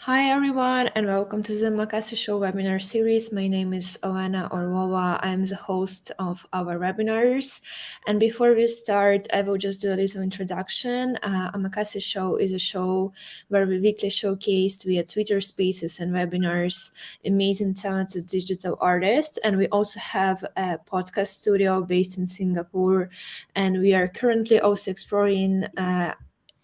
Hi everyone, and welcome to the Omakase Show webinar series. My name is Oana Orwova. I'm the host of our webinars. And before we start, I will just do a little introduction. Omakase Show is a show where we weekly showcase via Twitter Spaces and webinars amazing talented digital artists. And we also have a podcast studio based in Singapore. And we are currently also exploring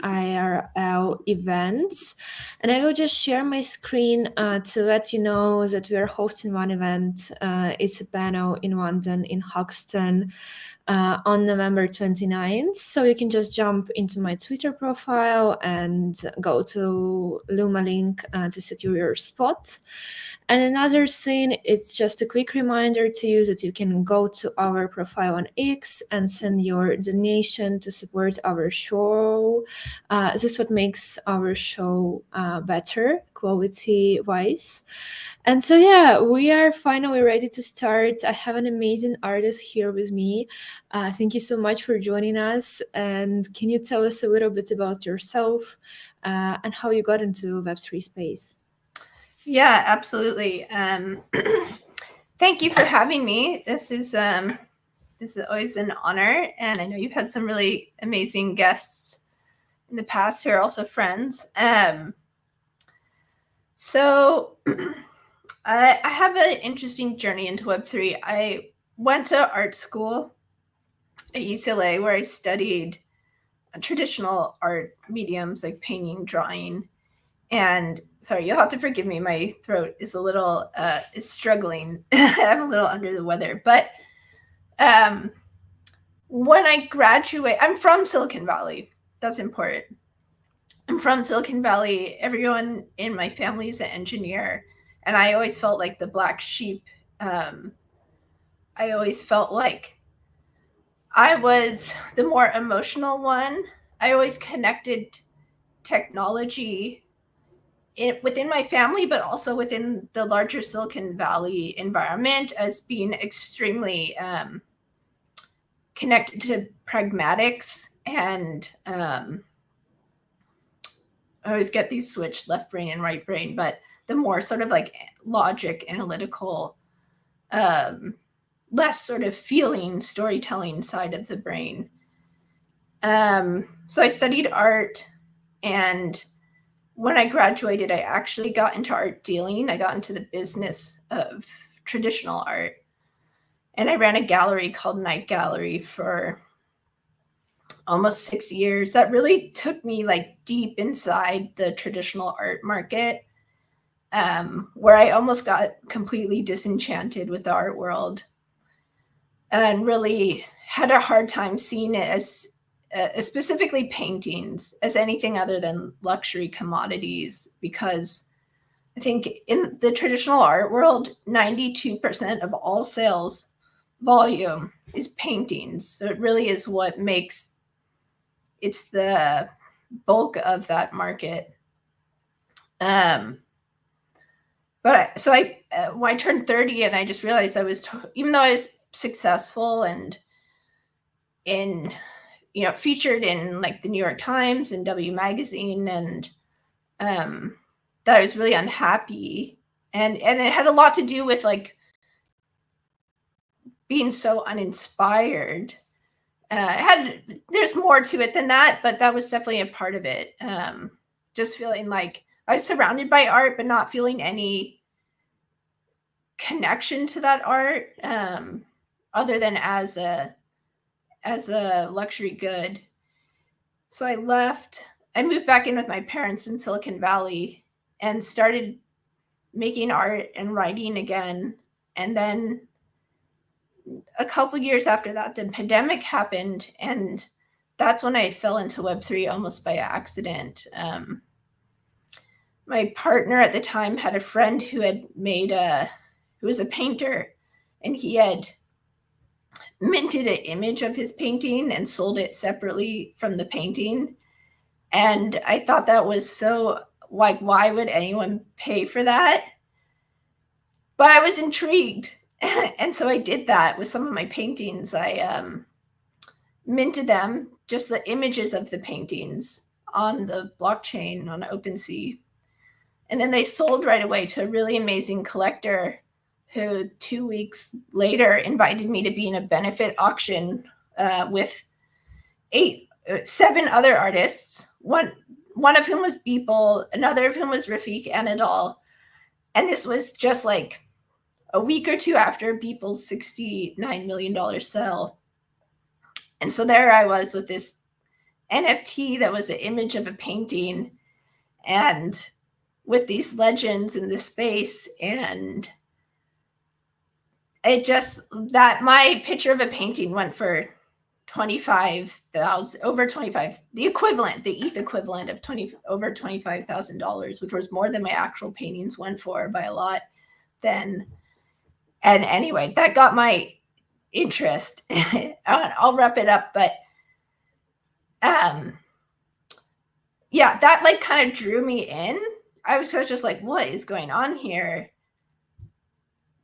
IRL events. And I will just share my screen to let you know that we are hosting one event. It's a panel in London, in Hoxton, on November 29th. So you can just jump into my Twitter profile and go to Luma link to secure your spot. And another thing, it's just a quick reminder to you that you can go to our profile on X and send your donation to support our show. This is what makes our show better, quality-wise. And so, yeah, we are finally ready to start. I have an amazing artist here with me. Thank you so much for joining us. And can you tell us a little bit about yourself and how you got into Web3 space? Yeah, absolutely. Thank you for having me. This is always an honor, and I know you've had some really amazing guests in the past who are also friends. So I have an interesting journey into Web3. I went to art school at UCLA where I studied traditional art mediums like painting, drawing, and sorry, you'll have to forgive me. My throat is a little is struggling. I'm a little under the weather. But when I graduate, I'm from Silicon Valley. That's important. I'm from Silicon Valley. Everyone in my family is an engineer, and I always felt like the black sheep. I always felt like I was the more emotional one. I always connected technology within my family, but also within the larger Silicon Valley environment as being extremely connected to pragmatics. And I always get these switched left brain and right brain, but the more sort of like logic, analytical, less sort of feeling, storytelling side of the brain. So I studied art, and when I graduated, I actually got into art dealing. I got into the business of traditional art. And I ran a gallery called Night Gallery for almost 6 years. That really took me like deep inside the traditional art market, where I almost got completely disenchanted with the art world and really had a hard time seeing it as specifically paintings as anything other than luxury commodities, because I think in the traditional art world, 92% of all sales volume is paintings. So it really is what makes it's the bulk of that market. But when I turned 30, and I just realized I was, even though I was successful and featured in like the New York Times and W Magazine, and that I was really unhappy, and it had a lot to do with like being so uninspired. There's more to it than that, but that was definitely a part of it. Just feeling like I was surrounded by art, but not feeling any connection to that art, other than as a luxury good. So I left. I moved back in with my parents in Silicon Valley and started making art and writing again. And then a couple years after that, the pandemic happened, and that's when I fell into Web3 almost by accident. My partner at the time had a friend who had who was a painter, and he had minted an image of his painting and sold it separately from the painting. And I thought that was so, like, why would anyone pay for that? But I was intrigued. And so I did that with some of my paintings. I minted them, just the images of the paintings, on the blockchain on OpenSea. And then they sold right away to a really amazing collector who 2 weeks later invited me to be in a benefit auction with 7 other artists, one of whom was Beeple, another of whom was Rafik Anadol. And this was just like a week or two after Beeple's $69 million sale. And so there I was with this NFT that was an image of a painting and with these legends in this space. And it just, that my picture of a painting went for 25,000, over 25, the equivalent, the ETH equivalent of over $25,000, which was more than my actual paintings went for by a lot then. And anyway, that got my interest. I'll wrap it up, but yeah, that like kind of drew me in. I was just like, what is going on here?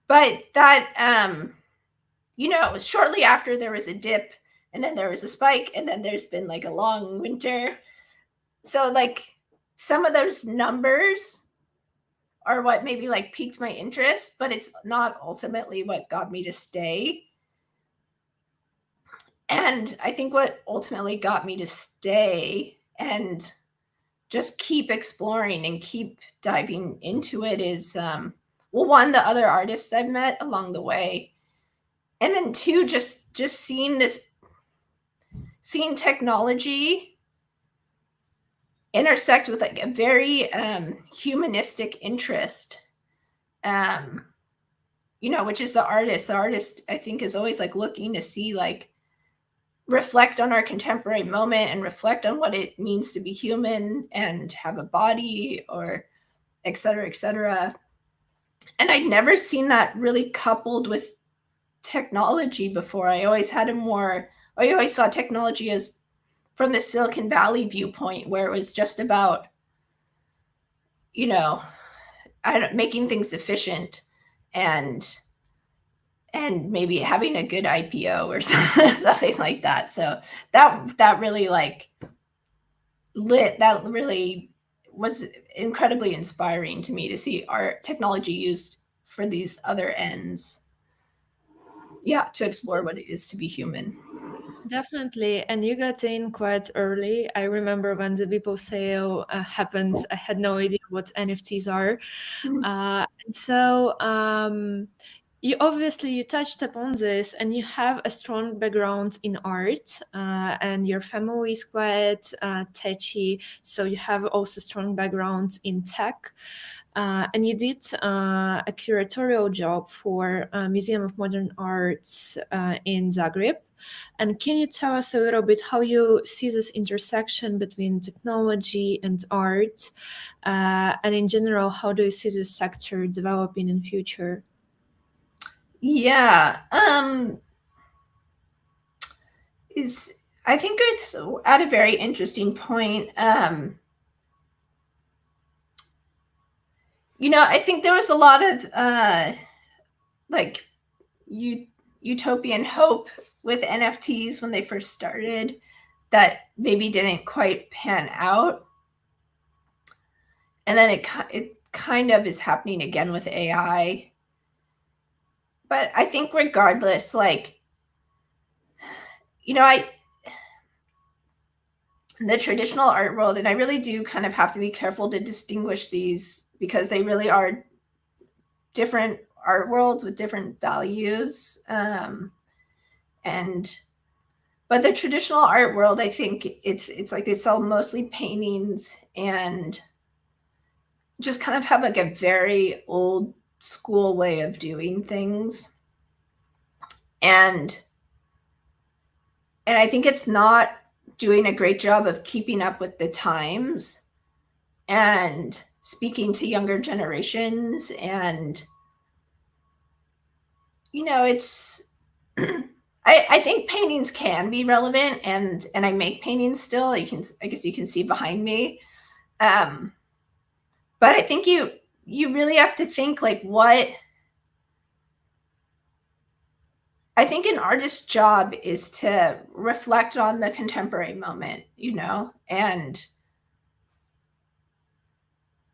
But that, shortly after there was a dip, and then there was a spike, and then there's been like a long winter. So like some of those numbers are what maybe like piqued my interest, but it's not ultimately what got me to stay. And I think what ultimately got me to stay and just keep exploring and keep diving into it is, one, the other artists I've met along the way. And then 2, just seeing technology intersect with like a very humanistic interest, which is the artist. The artist, I think, is always like looking to see, like, reflect on our contemporary moment and reflect on what it means to be human and have a body, or et cetera, et cetera. And I'd never seen that really coupled with technology before. I always saw technology as from the Silicon Valley viewpoint, where it was just about, making things efficient and maybe having a good IPO or something like that. So that really really was incredibly inspiring to me to see art technology used for these other ends. Yeah, to explore what it is to be human. Definitely. And you got in quite early. I remember when the Beeple sale happened, I had no idea what NFTs are. And so you touched upon this, and you have a strong background in art, and your family is quite techy, so you have also strong background in tech. And you did a curatorial job for Museum of Modern Arts in Zagreb. And can you tell us a little bit how you see this intersection between technology and art? And in general, how do you see this sector developing in future? Yeah. I think it's at a very interesting point. I think there was a lot of utopian hope with NFTs when they first started that maybe didn't quite pan out. And then it kind of is happening again with AI. But I think regardless, the traditional art world, and I really do kind of have to be careful to distinguish these because they really are different art worlds with different values. But the traditional art world, I think it's like they sell mostly paintings and just kind of have like a very old school way of doing things. And I think it's not doing a great job of keeping up with the times and speaking to younger generations. And it's I think paintings can be relevant, and I make paintings still. I guess you can see behind me. But I think you really have to think like what I think an artist's job is to reflect on the contemporary moment, and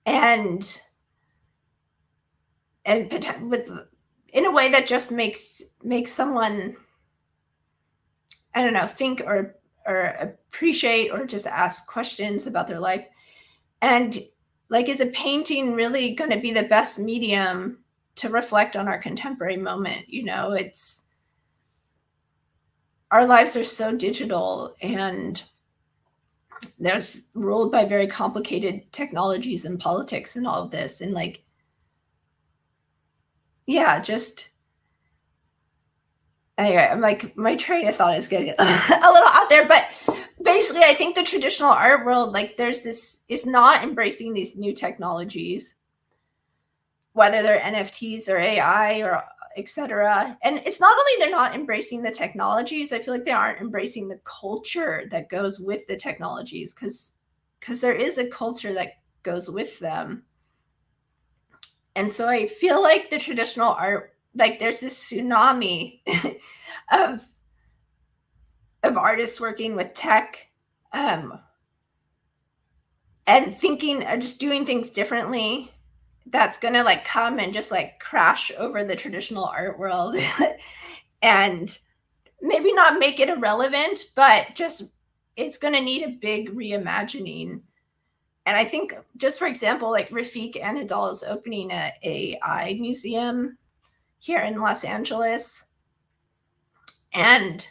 and with in a way that just makes someone, I don't know, think or appreciate or just ask questions about their life. And like, is a painting really going to be the best medium to reflect on our contemporary moment? You know, it's, our lives are so digital and there's ruled by very complicated technologies and politics and all of this. And like, yeah, just anyway, I'm like, my train of thought is getting a little out there, but basically I think the traditional art world, like there's this, is not embracing these new technologies, whether they're NFTs or AI or etc. And it's not only they're not embracing the technologies, I feel like they aren't embracing the culture that goes with the technologies, because there is a culture that goes with them. And so I feel like the traditional art, like there's this tsunami of artists working with tech, and thinking, just doing things differently, that's gonna like come and just like crash over the traditional art world and maybe not make it irrelevant, but just it's gonna need a big reimagining. And I think, just for example, like Rafik Anadol is opening a AI museum here in Los Angeles. And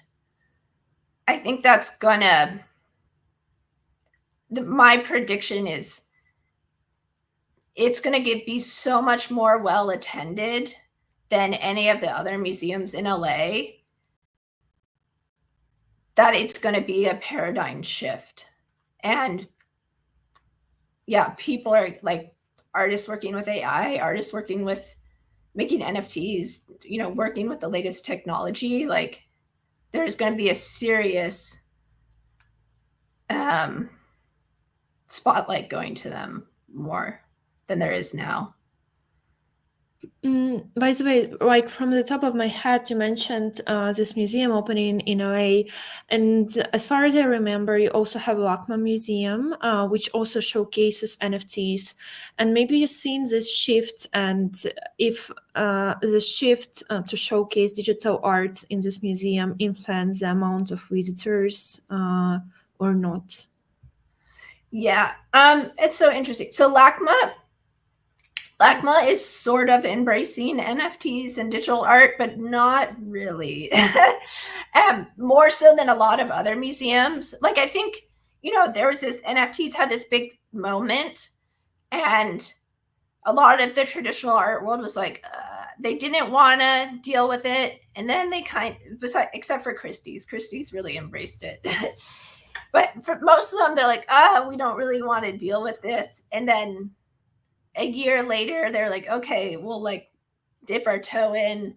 I think that's gonna, my prediction is it's gonna be so much more well attended than any of the other museums in LA, that it's gonna be a paradigm shift. And yeah, people are like, artists working with AI, artists working with making NFTs, you know, working with the latest technology, like there's going to be a serious spotlight going to them more than there is now. By the way, like from the top of my head, you mentioned this museum opening in LA, and as far as I remember, you also have a LACMA museum, which also showcases NFTs. And maybe you've seen this shift, and if the shift to showcase digital art in this museum influence the amount of visitors or not. Yeah, it's so interesting. So LACMA is sort of embracing NFTs and digital art, but not really. More so than a lot of other museums. Like, I think, you know, there was this, NFTs had this big moment, and a lot of the traditional art world was like, they didn't want to deal with it. And then they except for Christie's really embraced it. But for most of them, they're like, we don't really want to deal with this. And then a year later, they're like, okay, we'll like dip our toe in.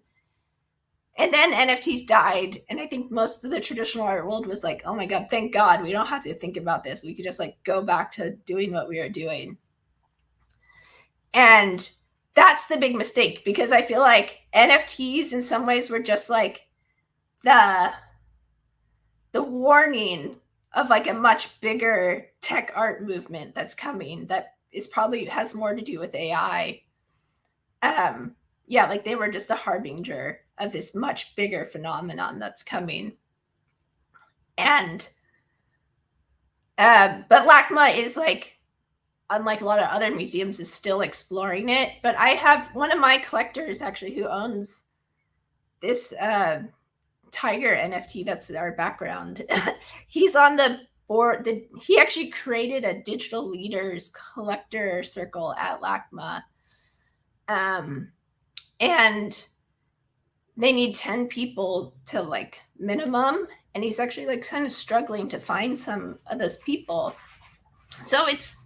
And then NFTs died. And I think most of the traditional art world was like, oh my God, thank God we don't have to think about this. We could just like go back to doing what we were doing. And that's the big mistake, because I feel like NFTs in some ways were just like the warning of like a much bigger tech art movement that's coming, that is probably has more to do with AI. Yeah, like they were just a harbinger of this much bigger phenomenon that's coming. And but LACMA is like, unlike a lot of other museums, is still exploring it. But I have one of my collectors actually who owns this tiger NFT that's our background. He's on the board. He actually created a digital leaders collector circle at LACMA. And they need 10 people to like minimum. And he's actually like kind of struggling to find some of those people. So it's,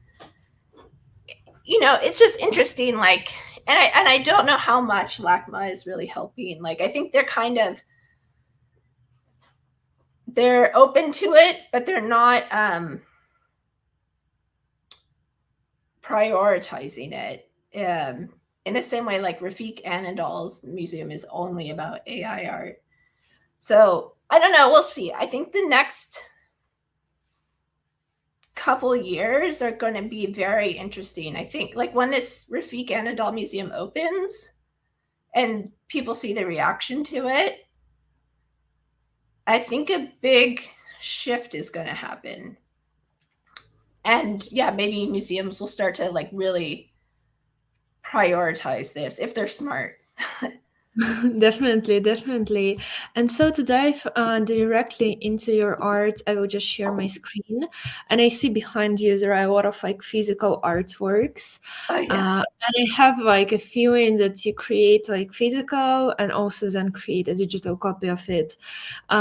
you know, it's just interesting. Like, and I don't know how much LACMA is really helping. Like, I think they're kind of, they're open to it, but they're not prioritizing it in the same way like Rafik Anadol's museum is only about AI art. So I don't know, we'll see. I think the next couple years are going to be very interesting. I think like when this Rafik Anadol Museum opens and people see the reaction to it, I think a big shift is going to happen. And yeah, maybe museums will start to like really prioritize this if they're smart. Definitely. And so to dive directly into your art, I will just share my screen. And I see behind you there are a lot of like physical artworks. Oh yeah. And I have like a feeling that you create like physical and also then create a digital copy of it.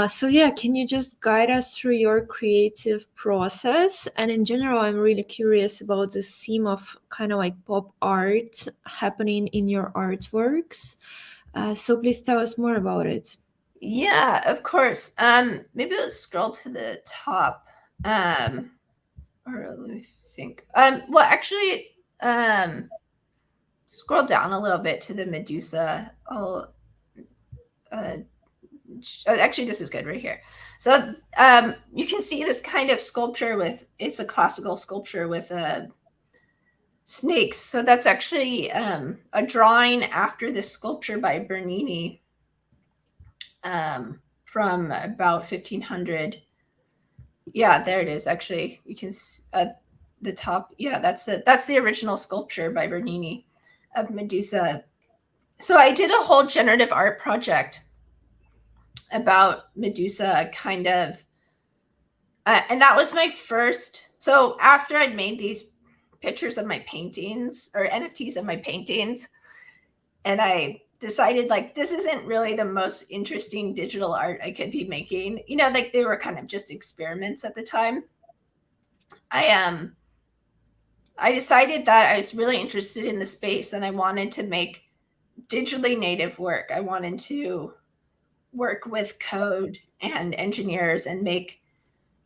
So yeah, can you just guide us through your creative process? And in general, I'm really curious about the theme of kind of like pop art happening in your artworks. So please tell us more about it. Yeah, of course. Maybe let's scroll to the top. Or let me think. Well, actually, scroll down a little bit to the Medusa. I'll, actually, this is good right here. So, you can see this kind of sculpture with, it's a classical sculpture with snakes. So that's actually a drawing after this sculpture by Bernini from about 1500. Yeah, there it is. Actually, you can the top. Yeah, that's it. That's the original sculpture by Bernini of Medusa. So I did a whole generative art project about Medusa, kind of, and that was my first. So after I'd made these pictures of my paintings or NFTs of my paintings, and I decided like this isn't really the most interesting digital art I could be making. You know, like they were kind of just experiments at the time. I decided that I was really interested in the space and I wanted to make digitally native work. I wanted to work with code and engineers and make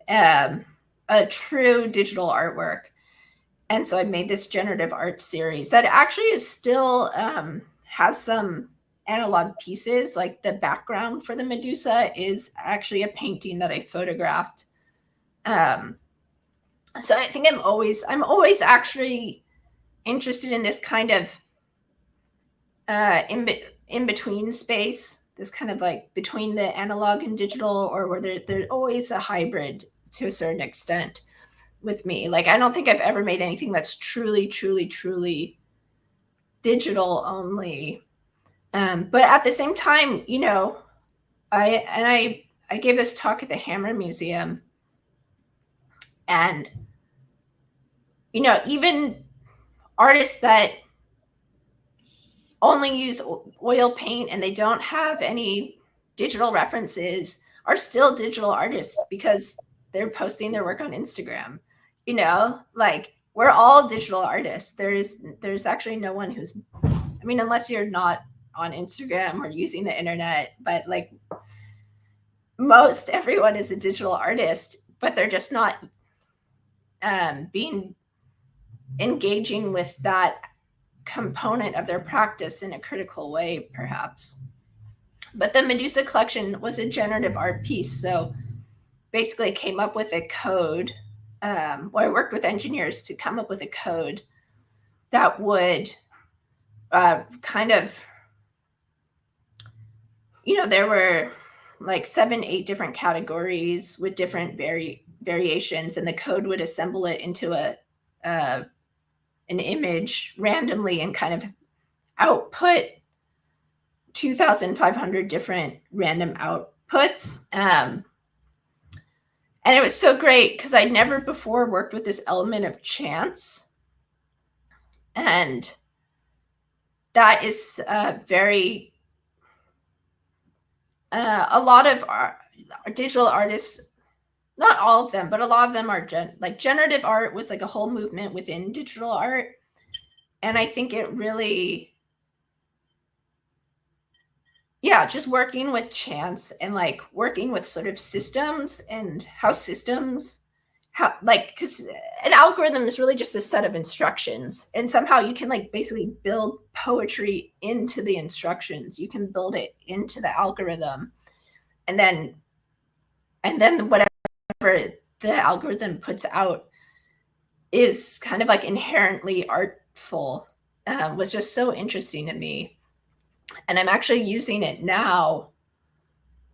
a true digital artwork. And so I made this generative art series that actually is still has some analog pieces. Like the background for the Medusa is actually a painting that I photographed. So I think I'm always actually interested in this kind of in between space, this kind of like between the analog and digital, or where there's always a hybrid to a certain extent with me. Like I don't think I've ever made anything that's truly digital only. But at the same time, you know, I gave this talk at the Hammer Museum, and you know, even artists that only use oil paint and they don't have any digital references are still digital artists because they're posting their work on Instagram. You know, like we're all digital artists. There's actually no one who's, I mean, unless you're not on Instagram or using the internet, but like most everyone is a digital artist, but they're just not being engaging with that component of their practice in a critical way, perhaps. But the Medusa collection was a generative art piece. So basically, I came up with a code. I worked with engineers to come up with a code that would kind of, you know, there were like 7-8 different categories with different variations, and the code would assemble it into an image randomly and kind of output 2,500 different random outputs. And it was so great because I'd never before worked with this element of chance. And that is very, a lot of digital artists, not all of them, but a lot of them are like generative art was like a whole movement within digital art. And I think it really, yeah, just working with chance and like working with sort of systems and how systems, how like, because an algorithm is really just a set of instructions, and somehow you can like basically build poetry into the instructions. You can build it into the algorithm, and then whatever the algorithm puts out is kind of like inherently artful was just so interesting to me. And I'm actually using it now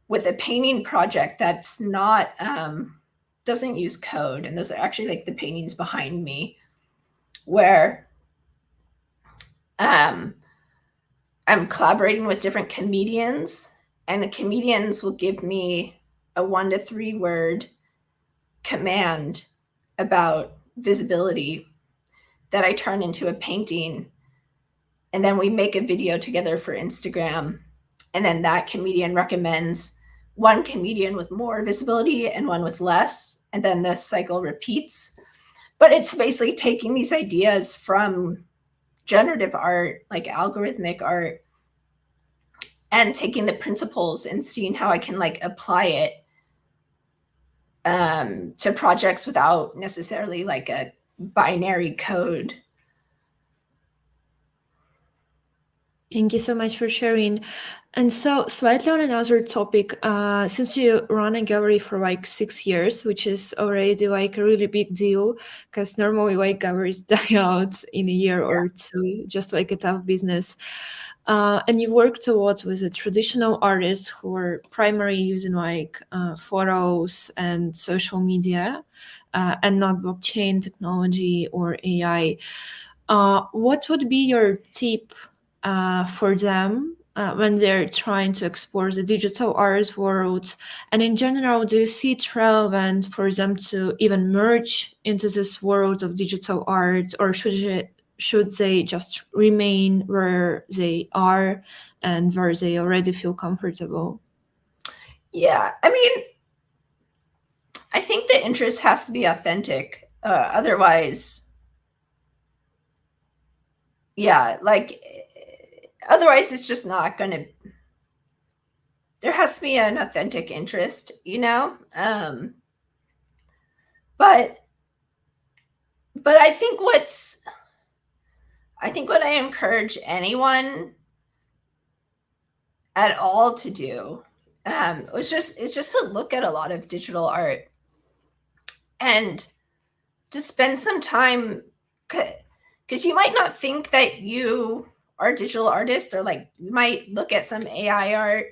with a painting project that's not doesn't use code, and those are actually like the paintings behind me, where I'm collaborating with different comedians, and the comedians will give me a 1 to 3 word command about visibility that I turn into a painting, and then we make a video together for Instagram, and then that comedian recommends one comedian with more visibility and one with less, and then this cycle repeats. But it's basically taking these ideas from generative art, like algorithmic art, and taking the principles and seeing how I can like apply it to projects without necessarily like a binary code. Thank you so much for sharing. And so slightly on another topic, since you run a gallery for like 6 years, which is already like a really big deal, because normally like galleries die out in a year or two, just like a tough business. And you worked a lot with the traditional artists who are primarily using like photos and social media and not blockchain technology or AI. What would be your tip for them when they're trying to explore the digital art world? And in general, do you see it relevant for them to even merge into this world of digital art, or should they just remain where they are and where they already feel comfortable? Yeah, I mean, I think the interest has to be authentic. Otherwise, yeah, like otherwise it's just not going to. There has to be an authentic interest, you know. But I think what I encourage anyone at all to do it's just to look at a lot of digital art and to spend some time, because you might not think that you are a digital artist, or like you might look at some AI art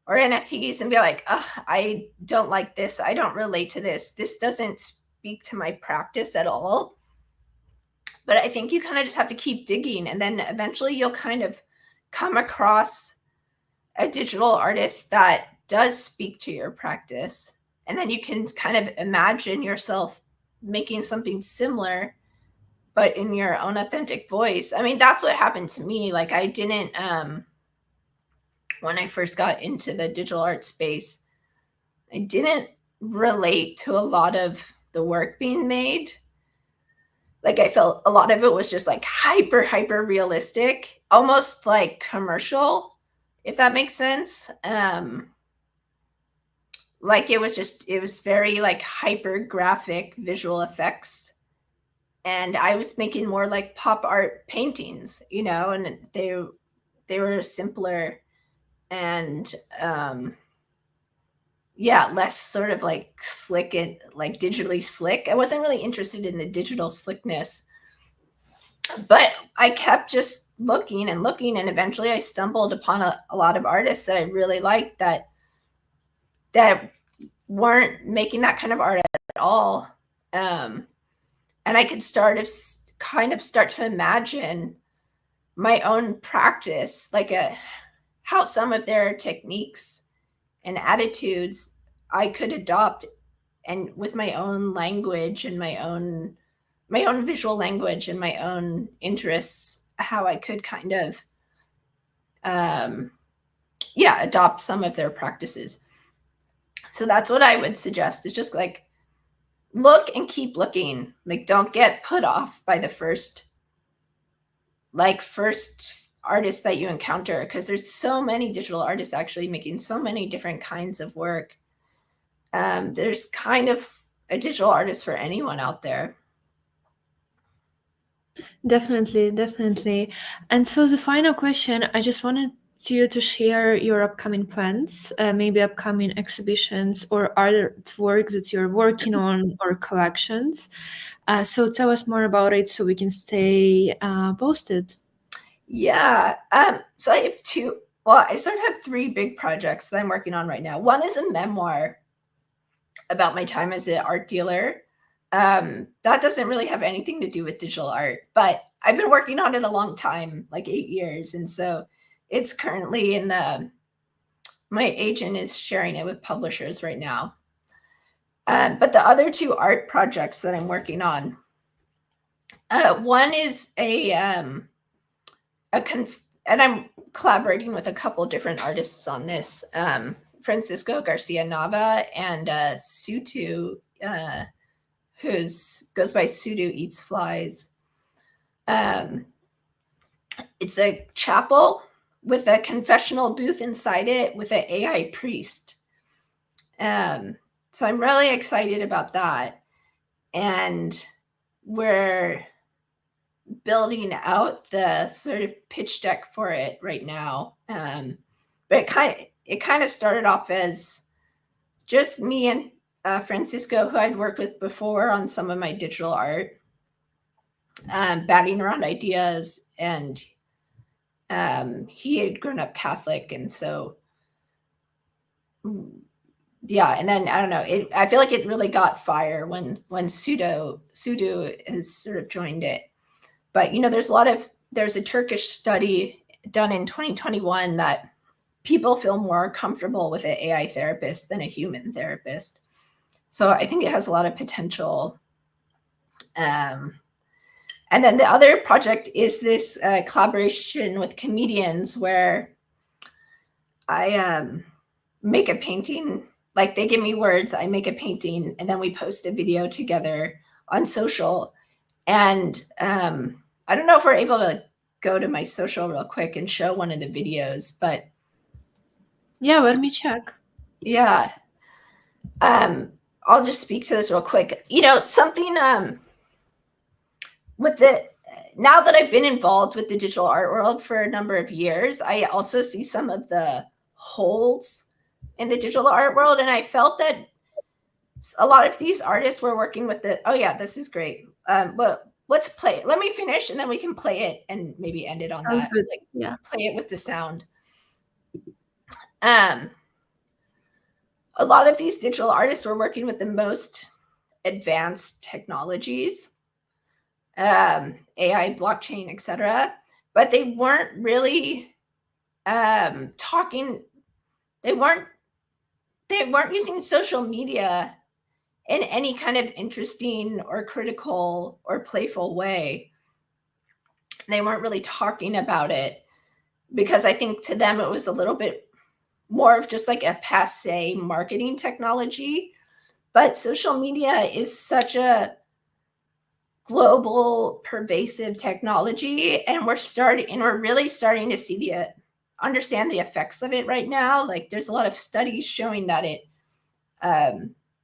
or NFTs and be like, oh, I don't like this. I don't relate to this. This doesn't speak to my practice at all. But I think you kind of just have to keep digging, and then eventually you'll kind of come across a digital artist that does speak to your practice. And then you can kind of imagine yourself making something similar, but in your own authentic voice. I mean, that's what happened to me. Like I didn't, when I first got into the digital art space, I didn't relate to a lot of the work being made. Like I felt a lot of it was just like hyper realistic, almost like commercial, if that makes sense. Like it was very like hyper graphic visual effects, and I was making more like pop art paintings, you know, and they were simpler and yeah, less sort of like slick and like digitally slick. I wasn't really interested in the digital slickness, but I kept just looking and looking, and eventually I stumbled upon a lot of artists that I really liked that weren't making that kind of art at all. And I could kind of start to imagine my own practice, like how some of their techniques and attitudes I could adopt, and with my own language and my own visual language and my own interests, how I could kind of adopt some of their practices. So that's what I would suggest, is just like look and keep looking. Like don't get put off by the first artist that you encounter, because there's so many digital artists actually making so many different kinds of work. There's kind of a digital artist for anyone out there. Definitely. And so the final question, I just wanted to you to share your upcoming plans, maybe upcoming exhibitions or artworks that you're working on or collections. So tell us more about it so we can stay posted. Yeah. So I have I sort of have 3 big projects that I'm working on right now. One is a memoir about my time as an art dealer. That doesn't really have anything to do with digital art, but I've been working on it a long time, like 8 years. And so it's currently my agent is sharing it with publishers right now. But the other 2 art projects that I'm working on, one is and I'm collaborating with a couple different artists on this. Francisco Garcia Nava and Sutu, who goes by Sutu Eats Flies. It's a chapel with a confessional booth inside it with an AI priest. So I'm really excited about that. And we're building out the sort of pitch deck for it right now. But it kind of started off as just me and Francisco, who I'd worked with before on some of my digital art, batting around ideas. And he had grown up Catholic. And so, yeah. And then, I don't know, I feel like it really got fire when Sudo has sort of joined it. But, there's a Turkish study done in 2021 that people feel more comfortable with an AI therapist than a human therapist. So I think it has a lot of potential. And then the other project is this collaboration with comedians where I make a painting. Like, they give me words, I make a painting, and then we post a video together on social. And I don't know if we're able to go to my social real quick and show one of the videos, but yeah, let me check. Yeah. I'll just speak to this real quick. Something now that I've been involved with the digital art world for a number of years, I also see some of the holes in the digital art world. And I felt that a lot of these artists were working with this is great. But let's play it. Let me finish and then we can play it and maybe end it on Sounds that. good. Yeah. Play it with the sound. A lot of these digital artists were working with the most advanced technologies, AI, blockchain, etc. But they weren't really talking. They weren't using social media in any kind of interesting or critical or playful way. They weren't really talking about it because I think to them it was a little bit more of just like a passe marketing technology. But social media is such a global, pervasive technology, and we're really starting to understand the effects of it right now. Like, there's a lot of studies showing that it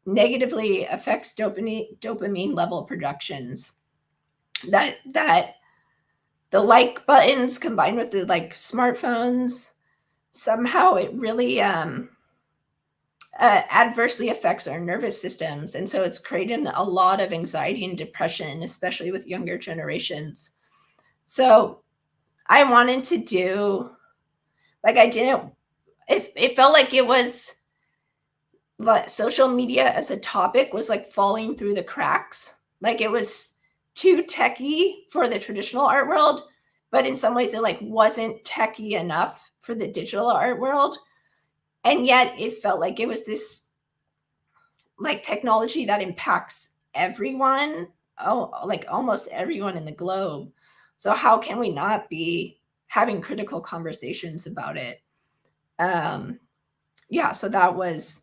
negatively affects dopamine level productions. That the like buttons combined with the like smartphones, somehow it really adversely affects our nervous systems. And so it's created a lot of anxiety and depression, especially with younger generations. So I wanted to do, like, it felt like it was, like, social media as a topic was like falling through the cracks. Like, it was too techy for the traditional art world, but in some ways it like wasn't techy enough for the digital art world. And yet it felt like it was this like technology that impacts everyone, like almost everyone in the globe. So how can we not be having critical conversations about it? So that was,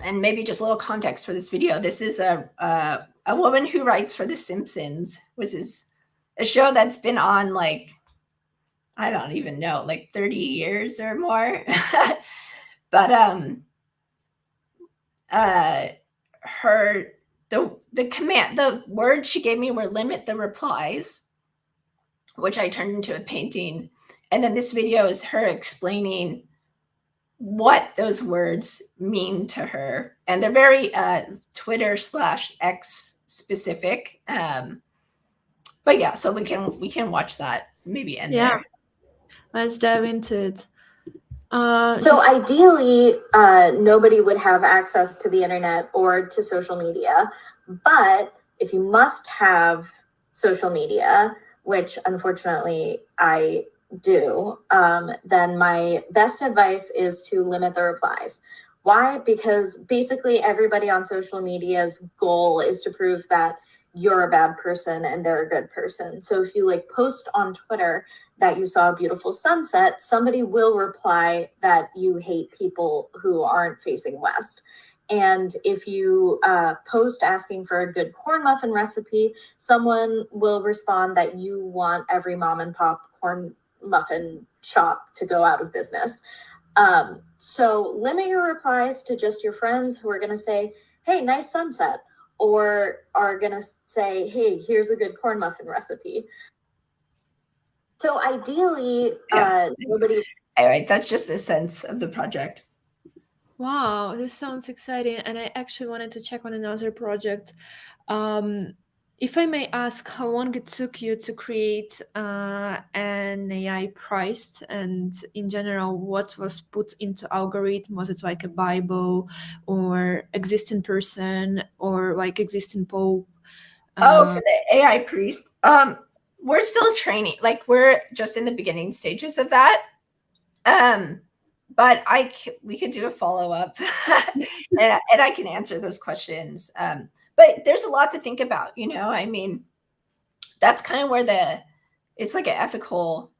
and maybe just a little context for this video. This is a woman who writes for The Simpsons, which is a show that's been on, like, I don't even know, like 30 years or more. But the words she gave me were limit the replies, which I turned into a painting. And then this video is her explaining what those words mean to her. And they're very Twitter/X specific. But yeah, so we can watch that maybe end there. Let's dive into it. So ideally, nobody would have access to the internet or to social media. But if you must have social media, which unfortunately I do, then my best advice is to limit the replies. Why? Because basically everybody on social media's goal is to prove that you're a bad person and they're a good person. So if you like post on Twitter that you saw a beautiful sunset, somebody will reply that you hate people who aren't facing west. And if you post asking for a good corn muffin recipe, someone will respond that you want every mom and pop corn muffin shop to go out of business. So limit your replies to just your friends who are going to say, hey, nice sunset, or are going to say, hey, here's a good corn muffin recipe. So ideally, nobody... Anyway, that's just the sense of the project. Wow, this sounds exciting. And I actually wanted to check on another project. If I may ask, how long it took you to create an AI priest, and in general, what was put into algorithm? Was it like a Bible or existing person or like existing Pope? For the AI priest, we're still training. Like we're just in the beginning stages of that. But we could do a follow-up and I can answer those questions. But there's a lot to think about, you know, I mean, that's kind of where it's like an ethical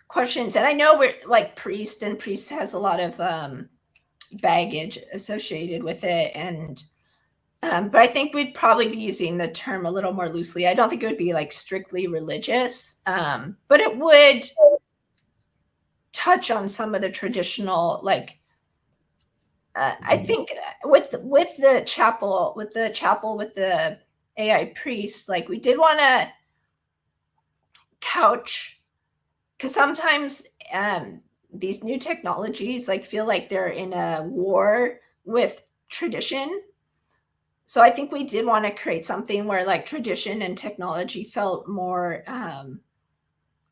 questions. And I know we're like priest has a lot of baggage associated with it. And but I think we'd probably be using the term a little more loosely. I don't think it would be like strictly religious, but it would touch on some of the traditional, like I think with the chapel, with the AI priest, like we did want to couch, because sometimes these new technologies like feel like they're in a war with tradition. So I think we did want to create something where like tradition and technology felt more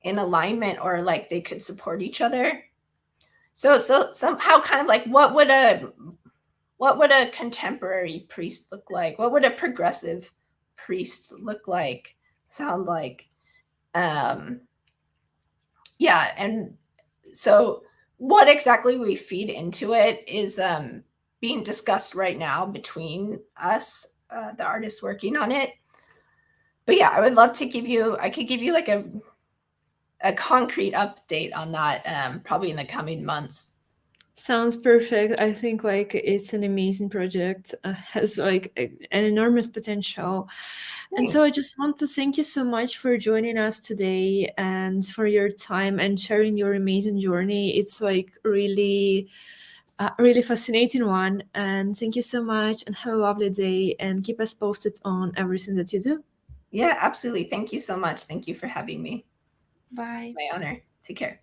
in alignment, or like they could support each other. So somehow kind of like what would a contemporary priest look like? What would a progressive priest look like, sound like? Yeah, and so what exactly we feed into it is being discussed right now between us, the artists working on it. But yeah, I would love to I could give you like a concrete update on that probably in the coming months. Sounds perfect. I think like it's an amazing project, has like an enormous potential. Thanks. And so I just want to thank you so much for joining us today and for your time and sharing your amazing journey. It's like really fascinating one. And thank you so much, and have a lovely day, and keep us posted on everything that you do. Yeah, absolutely. Thank you so much. Thank you for having me. Bye. My honor. Take care.